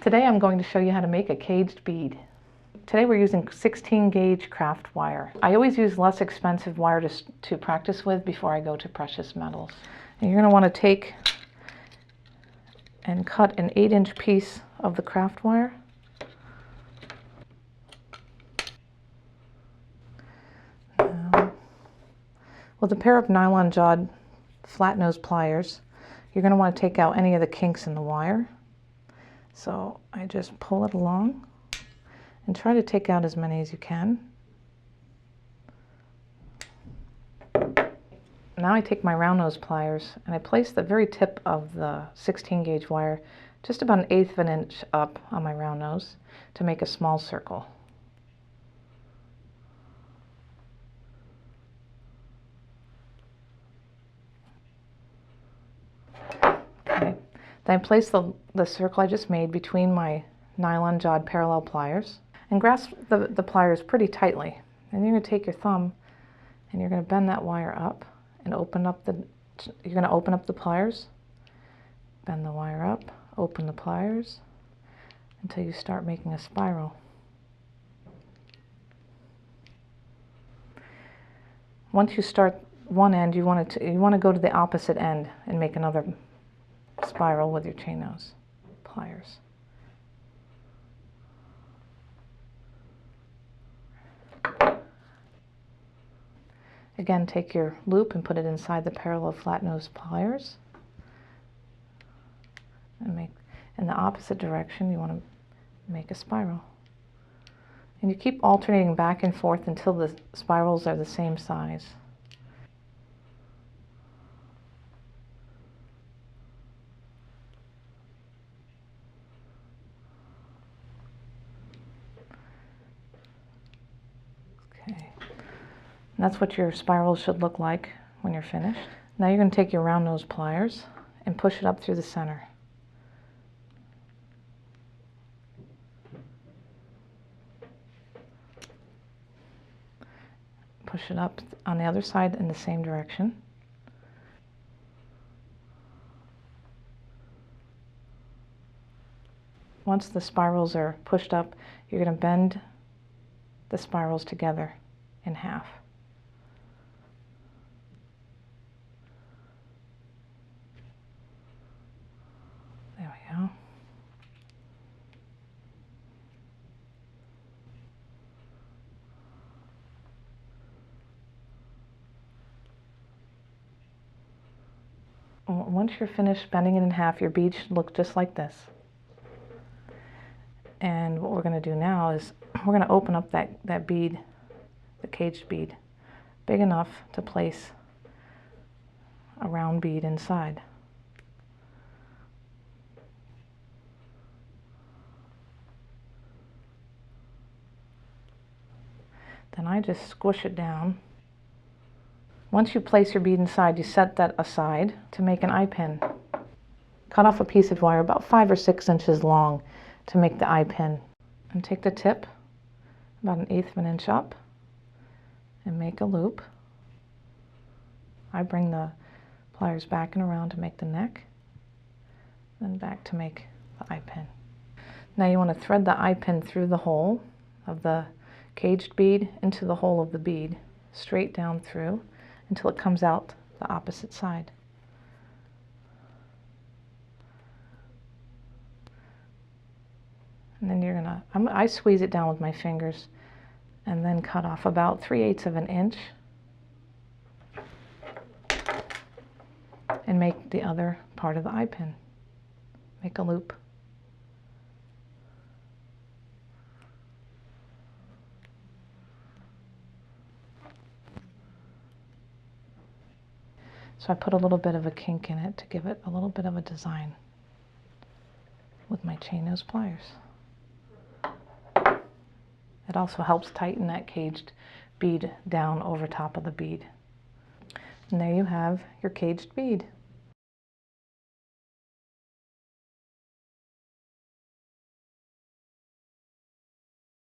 Today I'm going to show you how to make a caged bead. Today we're using 16 gauge craft wire. I always use less expensive wire to practice with before I go to precious metals. And you're going to want to take and cut an 8-inch piece of the craft wire. Now, with a pair of nylon jawed flat nose pliers, you're going to want to take out any of the kinks in the wire. So I just pull it along and try to take out as many as you can. Now I take my round nose pliers and I place the very tip of the 16 gauge wire just about 1/8 of an inch up on my round nose to make a small circle. Okay. Then I place the circle I just made between my nylon jawed parallel pliers and grasp the pliers pretty tightly. And you're going to take your thumb and you're going to bend that wire up and open up the pliers, bend the wire up, open the pliers until you start making a spiral. Once you start one end, you want to go to the opposite end and make another spiral with your chain nose pliers. Again, take your loop and put it inside the parallel flat nose pliers and make in the opposite direction. You want to make a spiral. And you keep alternating back and forth until the spirals are the same size. And that's what your spiral should look like when you're finished. Now you're going to take your round nose pliers and push it up through the center. Push it up on the other side in the same direction. Once the spirals are pushed up, you're going to bend the spirals together in half. There we go. Once you're finished bending it in half, your bead should look just like this. And what we're going to do now is we're going to open up that bead, the caged bead, big enough to place a round bead inside. Then I just squish it down. Once you place your bead inside, you set that aside to make an eye pin. Cut off a piece of wire about 5 or 6 inches long to make the eye pin. And take the tip about 1/8 of an inch up and make a loop. I bring the pliers back and around to make the neck, then back to make the eye pin. Now you want to thread the eye pin through the hole of the caged bead into the hole of the bead, straight down through until it comes out the opposite side. And then you're gonna, I squeeze it down with my fingers and then cut off about 3/8 of an inch and make the other part of the eye pin. Make a loop. So I put a little bit of a kink in it to give it a little bit of a design with my chain nose pliers. It also helps tighten that caged bead down over top of the bead. And there you have your caged bead.